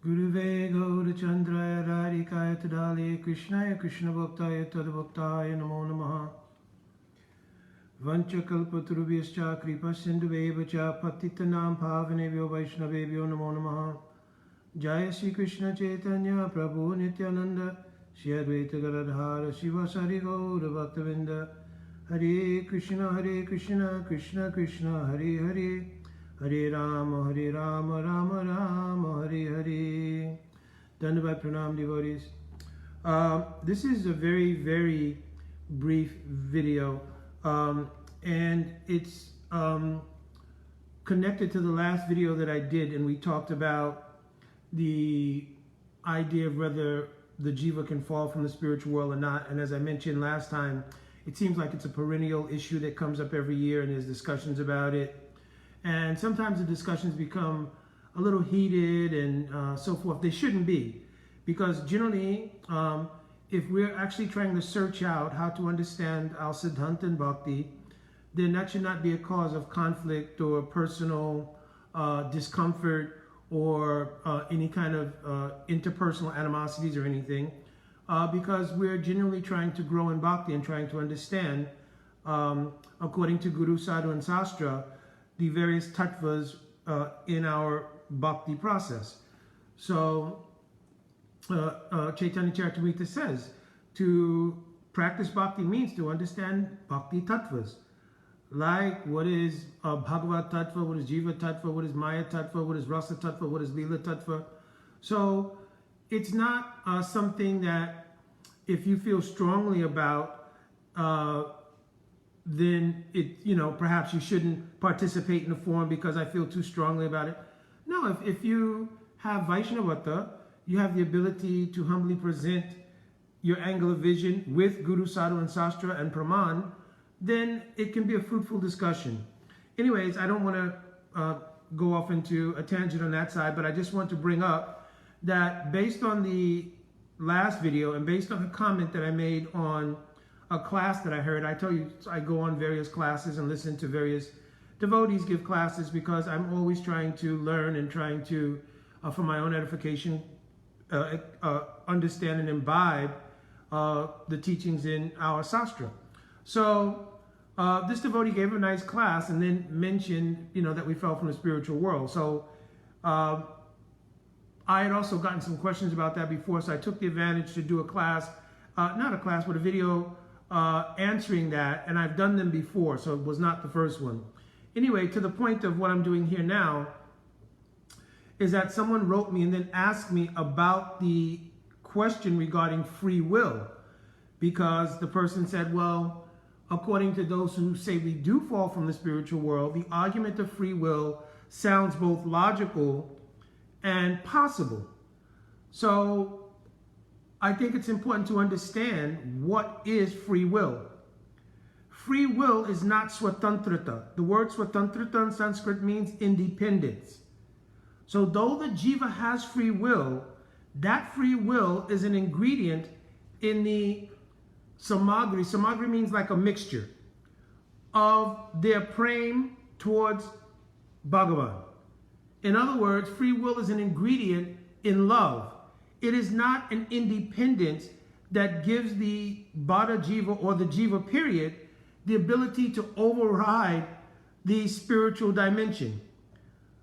Guruve Gaurachandraya Radhikaya Tadale Krishnaya Krishna Bhaktaya Tadbhaktaya Namo Namaha Vanchakalpaturubhyascha Kripa Sindhuvevacha Patitanam Pavanebhyo Vaishnavebhyo Namo Namaha Jaya Sri Krishna Chaitanya Prabhu Nityananda Shri Advaita Gadadhara Srivasari Gaura Bhaktavinda Hare Krishna Krishna Krishna Hare Hare Hare Rama Rama Rama Hare Hare. Dandavat Pranam devotees. This is a very, very brief video, and it's connected to the last video that I did, and we talked about the idea of whether the Jiva can fall from the spiritual world or not. And as I mentioned last time, it seems like it's a perennial issue that comes up every year, and there's discussions about it. And sometimes the discussions become a little heated and so forth. They shouldn't be, because generally, if we're actually trying to search out how to understand our Siddhanta and Bhakti, then that should not be a cause of conflict or personal discomfort or any kind of interpersonal animosities or anything, because we're genuinely trying to grow in Bhakti and trying to understand, according to Guru, Sadhu, and Sastra, the various tattvas in our bhakti process. So Chaitanya Charitamrita says to practice bhakti means to understand bhakti tattvas. Like what is Bhagavad Tattva, what is Jiva Tattva, what is Maya Tattva, what is Rasa Tattva, what is Lila Tattva. So it's not something that if you feel strongly about, then perhaps you shouldn't participate in the forum because I feel too strongly about it. No, if you have Vaishnavata, you have the ability to humbly present your angle of vision with Guru, Sadhu, and Sastra and Praman, then it can be a fruitful discussion. Anyways, I don't want to go off into a tangent on that side, but I just want to bring up that based on the last video and based on a comment that I made on a class that I heard. I tell you, I go on various classes and listen to various devotees give classes because I'm always trying to learn and trying to, for my own edification, understand and imbibe the teachings in our Sastra. So this devotee gave a nice class and then mentioned, that we fell from the spiritual world. So I had also gotten some questions about that before, so I took the advantage to do a class, not a class, but a video answering that, and I've done them before, so it was not the first one. Anyway, to the point of what I'm doing here now is that someone wrote me and then asked me about the question regarding free will, because the person said, well, according to those who say we do fall from the spiritual world, the argument of free will sounds both logical and possible. So I think it's important to understand what is free will. Free will is not swatantrata. The word swatantrata in Sanskrit means independence. So though the jiva has free will, that free will is an ingredient in the samagri. Samagri means like a mixture of their prem towards Bhagavan. In other words, free will is an ingredient in love. It is not an independence that gives the Bada Jiva or the Jiva period the ability to override the spiritual dimension.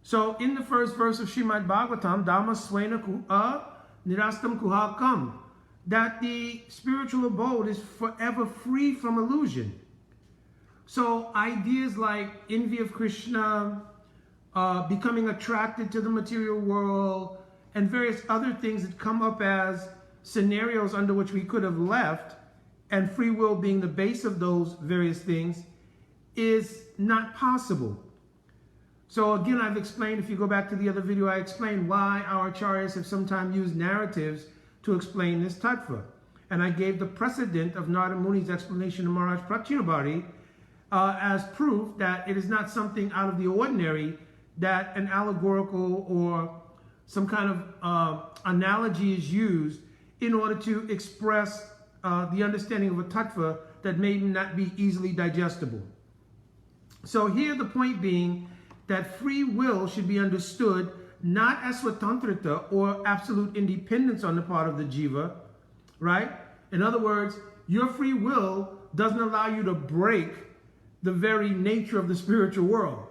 So in the first verse of Srimad Bhagavatam, Dhamma Swena Nirastam Kuhakam, that the spiritual abode is forever free from illusion. So ideas like envy of Krishna, becoming attracted to the material world, and various other things that come up as scenarios under which we could have left, and free will being the base of those various things, is not possible. So again, I've explained, if you go back to the other video, I explained why our acharyas have sometimes used narratives to explain this tattva. And I gave the precedent of Narada Muni's explanation of Maharaj Prachinabhari as proof that it is not something out of the ordinary that an allegorical or some kind of analogy is used in order to express the understanding of a tattva that may not be easily digestible. So here the point being that free will should be understood not as swatantrata or absolute independence on the part of the jiva, right? In other words, your free will doesn't allow you to break the very nature of the spiritual world.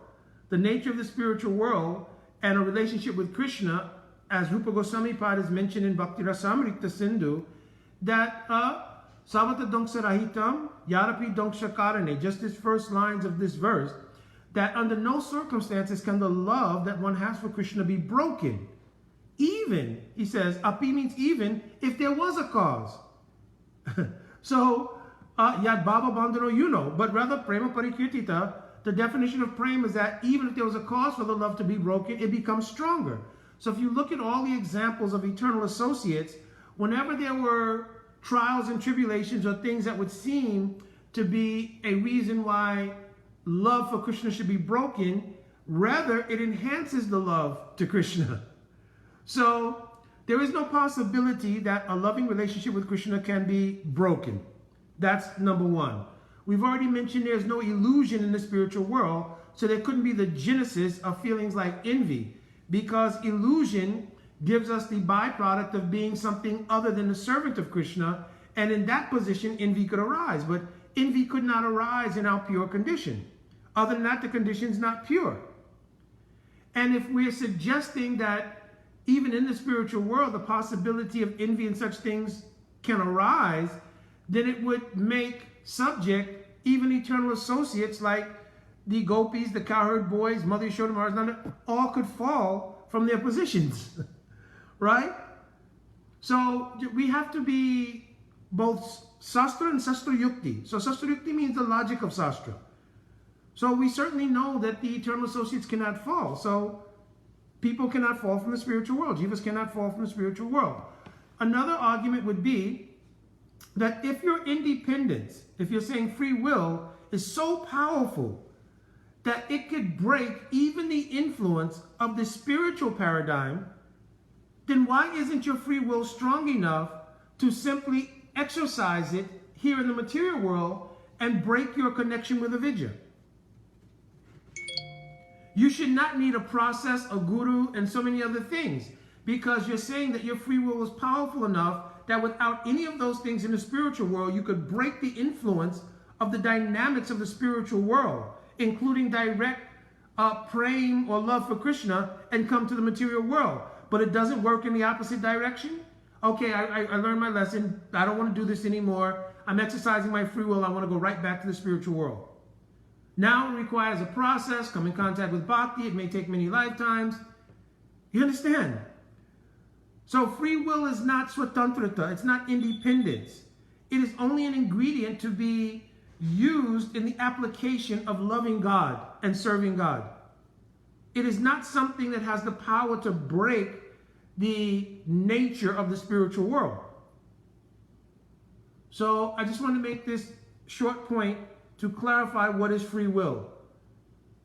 The nature of the spiritual world and a relationship with Krishna, as Rupa Goswami Pad has mentioned in Bhakti Rasamrita Sindhu, that Savata Dongsha Rahitam, Yarapi Dongsha Karane, just these first lines of this verse, that under no circumstances can the love that one has for Krishna be broken. Even, he says, api means even if there was a cause. So, yad baba bandhano, you know, but rather prema parikirtita, the definition of prema is that even if there was a cause for the love to be broken, it becomes stronger. So if you look at all the examples of eternal associates, whenever there were trials and tribulations or things that would seem to be a reason why love for Krishna should be broken, rather it enhances the love to Krishna. So there is no possibility that a loving relationship with Krishna can be broken. That's number one. We've already mentioned there's no illusion in the spiritual world, so there couldn't be the genesis of feelings like envy, because illusion gives us the byproduct of being something other than the servant of Krishna, and in that position envy could arise, but envy could not arise in our pure condition. Other than that, the condition is not pure. And if we're suggesting that even in the spiritual world the possibility of envy and such things can arise, then it would make subject even eternal associates like the gopis, the cowherd boys, Mother Yashoda, Maharaj, all could fall from their positions, right? So we have to be both sastra and sastra yukti. So sastra yukti means the logic of sastra. So we certainly know that the eternal associates cannot fall. So people cannot fall from the spiritual world. Jivas cannot fall from the spiritual world. Another argument would be that if your independence, if you're saying free will, is so powerful that it could break even the influence of the spiritual paradigm, then why isn't your free will strong enough to simply exercise it here in the material world and break your connection with avidya? You should not need a process, a guru, and so many other things, because you're saying that your free will is powerful enough that without any of those things in the spiritual world, you could break the influence of the dynamics of the spiritual world, including direct praying or love for Krishna, and come to the material world. But it doesn't work in the opposite direction? Okay, I learned my lesson. I don't want to do this anymore. I'm exercising my free will. I want to go right back to the spiritual world. Now it requires a process, come in contact with bhakti. It may take many lifetimes. You understand? So free will is not swatantrata. It's not independence. It is only an ingredient to be used in the application of loving God and serving God. It is not something that has the power to break the nature of the spiritual world. So I just want to make this short point to clarify what is free will.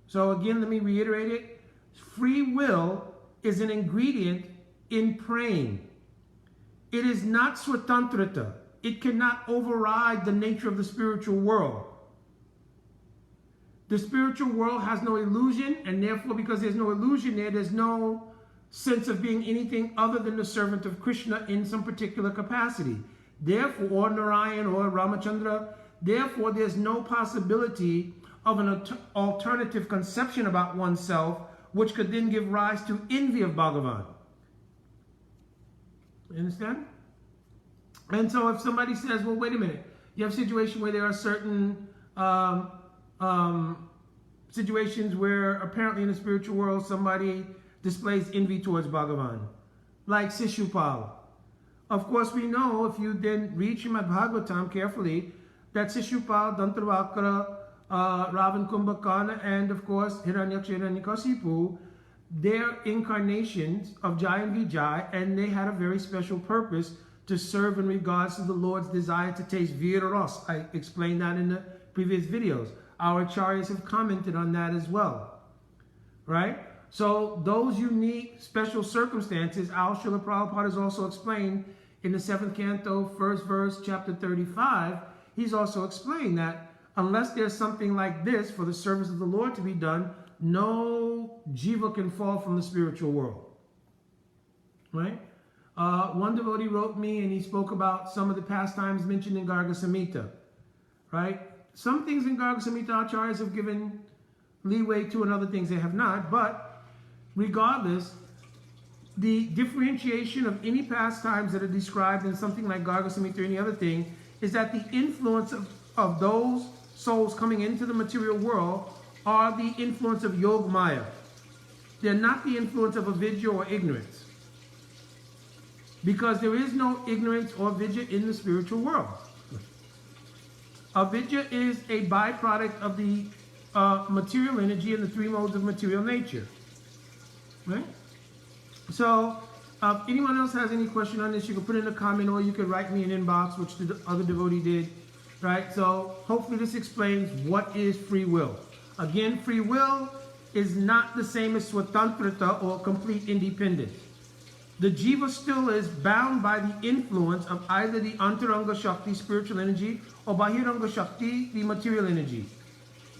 So again, let me reiterate it. Free will is an ingredient in praying. It is not swatantrata. It cannot override the nature of the spiritual world. The spiritual world has no illusion, and therefore, because there's no illusion there, there's no sense of being anything other than the servant of Krishna in some particular capacity. Therefore, or Narayan or Ramachandra, therefore, there's no possibility of an alternative conception about oneself, which could then give rise to envy of Bhagavan. You understand? And so if somebody says, well, wait a minute, you have a situation where there are certain situations where apparently in the spiritual world somebody displays envy towards Bhagavan, like Sishupal. Of course, we know, if you then read Srimad Bhagavatam carefully, that Sishupal, Dantravakra, Ravan Kumbhakana, and of course Hiranyaksha, Hiranyakasipu, they're incarnations of Jai and Vijay, and they had a very special purpose to serve in regards to the Lord's desire to taste Veera Ras. I explained that in the previous videos. Our acharyas have commented on that as well, right? So those unique special circumstances, our Srila Prabhupada has also explained in the 7th canto, 1st verse, chapter 35. He's also explained that unless there's something like this for the service of the Lord to be done, no jiva can fall from the spiritual world. right? One devotee wrote me and he spoke about some of the pastimes mentioned in Garga Samhita, right? Some things in Garga Samhita acharyas have given leeway to, and other things they have not, but regardless, the differentiation of any pastimes that are described in something like Garga Samhita or any other thing is that the influence of those souls coming into the material world are the influence of Yog Maya. They're not the influence of avidya or ignorance. Because there is no ignorance or avidya in the spiritual world. Avidya is a byproduct of the material energy and the three modes of material nature. Right? So, if anyone else has any question on this, you can put in a comment or you can write me an inbox, which the other devotee did. Right? So, hopefully this explains what is free will. Again, free will is not the same as swatantrata or complete independence. The jiva still is bound by the influence of either the antaranga shakti, spiritual energy, or bahiranga shakti, the material energy.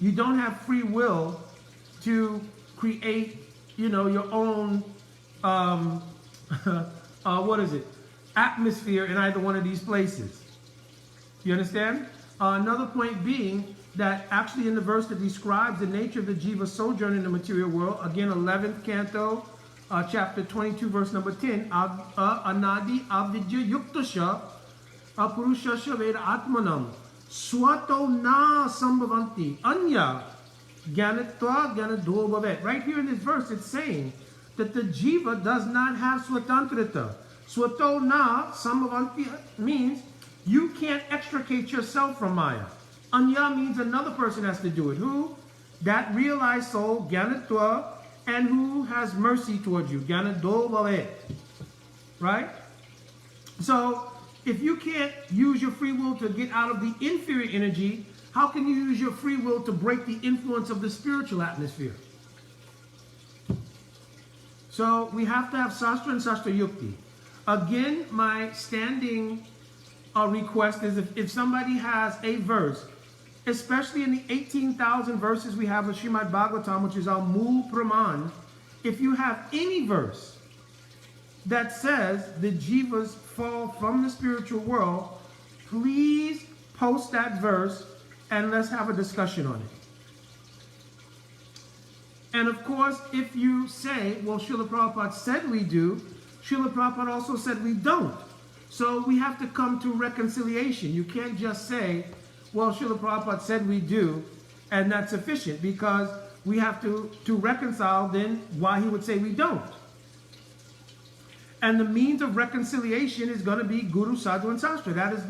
You don't have free will to create, your own, atmosphere in either one of these places. You understand? Another point being that actually in the verse that describes the nature of the jiva sojourn in the material world, again, 11th canto, chapter 22, verse number 10, anadi avidya yuktasha apurushasya veda atmanam swato na sambhavanti anya jnanatva jnanadho bhavet. Right here in this verse, it's saying that the jiva does not have swatantrata. Swato na sambhavanti means you can't extricate yourself from Maya. Anya means another person has to do it. Who? That realized soul, jnanatva, and who has mercy towards you. Jnanadho bhavet. Right? So, if you can't use your free will to get out of the inferior energy, how can you use your free will to break the influence of the spiritual atmosphere? So, we have to have Sastra and Sastra Yukti. Again, my standing request is if somebody has a verse, especially in the 18,000 verses we have of Srimad Bhagavatam, which is our Mool Praman, if you have any verse that says the jivas fall from the spiritual world, please post that verse and let's have a discussion on it. And of course, if you say, well, Srila Prabhupada said we do, Srila Prabhupada also said we don't. So we have to come to reconciliation. You can't just say, well, Srila Prabhupada said we do, and that's sufficient, because we have to reconcile then why he would say we don't. And the means of reconciliation is going to be Guru, Sadhu, and Sastra. That is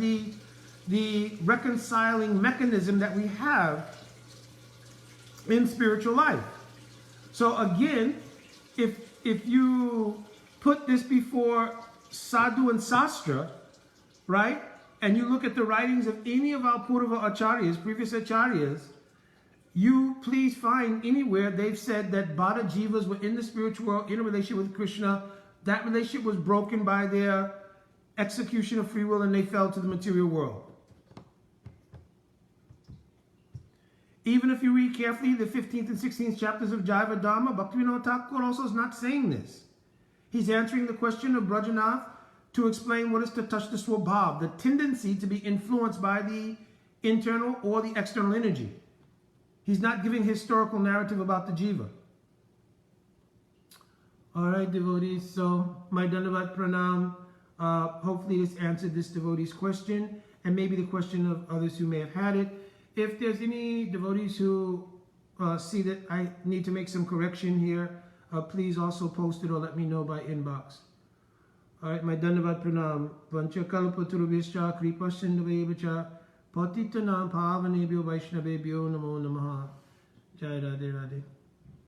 the reconciling mechanism that we have in spiritual life. So again, if you put this before Sadhu and Sastra, right, and you look at the writings of any of our Purva Acharyas, previous Acharyas, you please find anywhere they've said that Bada Jivas were in the spiritual world in a relationship with Krishna. That relationship was broken by their execution of free will and they fell to the material world. Even if you read carefully the 15th and 16th chapters of Jiva Dharma, Bhaktivinoda Thakur also is not saying this. He's answering the question of Brajanath to explain what is Tatashta Swabhav, the tendency to be influenced by the internal or the external energy. He's not giving historical narrative about the jiva. All right, devotees, so my Dandavat Pranam. Hopefully this answered this devotee's question and maybe the question of others who may have had it. If there's any devotees who see that I need to make some correction here, please also post it or let me know by inbox. All right, my Dandavat Pranam. Vanchakalpaturubhischa kripasindhavevacha patitanam pavanebhyo vaishnavebhyo namo namaha. Jai Radhe Radhe.